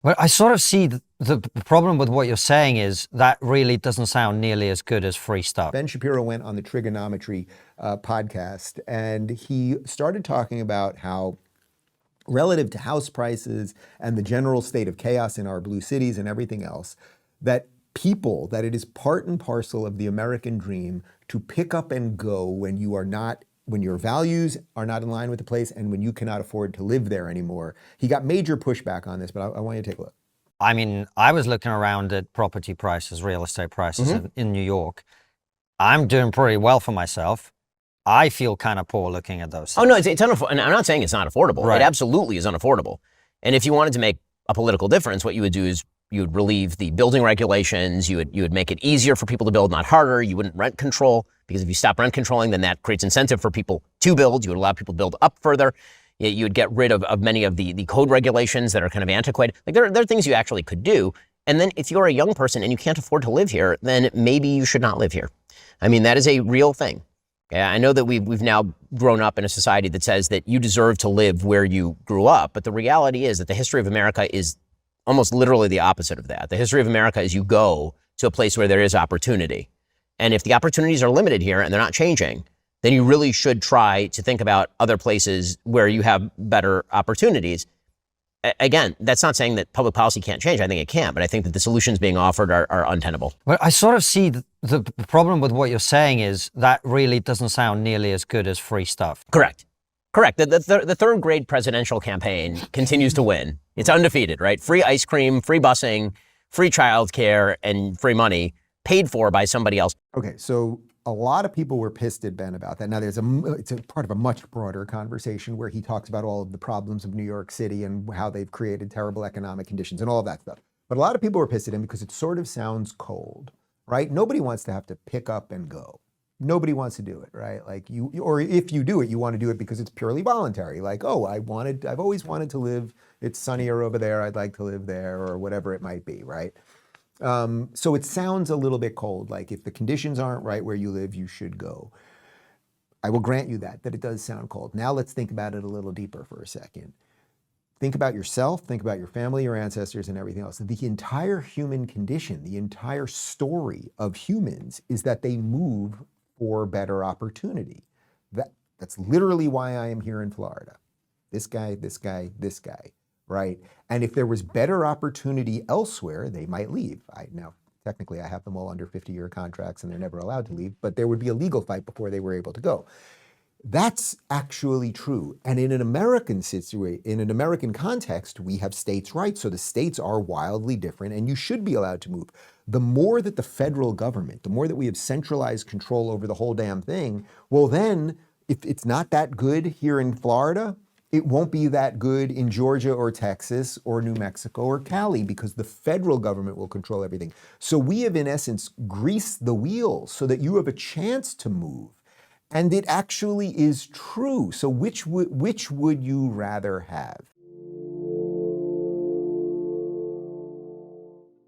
Well, I sort of see the problem with what you're saying is that really doesn't sound nearly as good as free stuff. Ben Shapiro went on the Triggernometry podcast, and he started talking about how relative to house prices and the general state of chaos in our blue cities and everything else, that it is part and parcel of the American dream to pick up and go when your values are not in line with the place and when you cannot afford to live there anymore. He got major pushback on this, but I want you to take a look. I mean, I was looking around at property prices, real estate prices in New York. I'm doing pretty well for myself. I feel kind of poor looking at those things. Oh, no, it's unaffordable. And I'm not saying it's not affordable. Right. It absolutely is unaffordable. And if you wanted to make a political difference, what you would do is you would relieve the building regulations. You would make it easier for people to build, not harder. You wouldn't rent control, because if you stop rent controlling, then that creates incentive for people to build. You would allow people to build up further. You would get rid of many of the code regulations that are kind of antiquated. Like there are things you actually could do. And then if you're a young person and you can't afford to live here, then maybe you should not live here. I mean, that is a real thing. I know that we've now grown up in a society that says that you deserve to live where you grew up. But the reality is that the history of America is almost literally the opposite of that. The history of America is you go to a place where there is opportunity. And if the opportunities are limited here and they're not changing, then you really should try to think about other places where you have better opportunities. Again, that's not saying that public policy can't change. I think it can, but I think that the solutions being offered are untenable. Well, I sort of see the problem with what you're saying is that really doesn't sound nearly as good as free stuff. Correct. The third grade presidential campaign continues to win. It's undefeated, right? Free ice cream, free busing, free childcare, and free money paid for by somebody else. Okay, so a lot of people were pissed at Ben about that. Now, it's a part of a much broader conversation where he talks about all of the problems of New York City and how they've created terrible economic conditions and all of that stuff. But a lot of people were pissed at him because it sort of sounds cold, right? Nobody wants to have to pick up and go. Nobody wants to do it, right? Like or if you do it, you want to do it because it's purely voluntary. Like, oh, I've always wanted to live, it's sunnier over there, I'd like to live there, or whatever it might be, right? So it sounds a little bit cold, like if the conditions aren't right where you live, you should go. I will grant you that it does sound cold. Now let's think about it a little deeper for a second. Think about yourself, think about your family, your ancestors, and everything else. The entire human condition, the entire story of humans is that they move for better opportunity. That's literally why I am here in Florida. This guy, right? And if there was better opportunity elsewhere, they might leave. Now, technically, I have them all under 50-year contracts and they're never allowed to leave, but there would be a legal fight before they were able to go. That's actually true. And in an American situation, in an American context, we have states' rights. So the states are wildly different and you should be allowed to move. The more that the federal government, the more that we have centralized control over the whole damn thing, well then, if it's not that good here in Florida, it won't be that good in Georgia or Texas or New Mexico or Cali because the federal government will control everything. So we have, in essence, greased the wheels so that you have a chance to move. And it actually is true. So which would you rather have?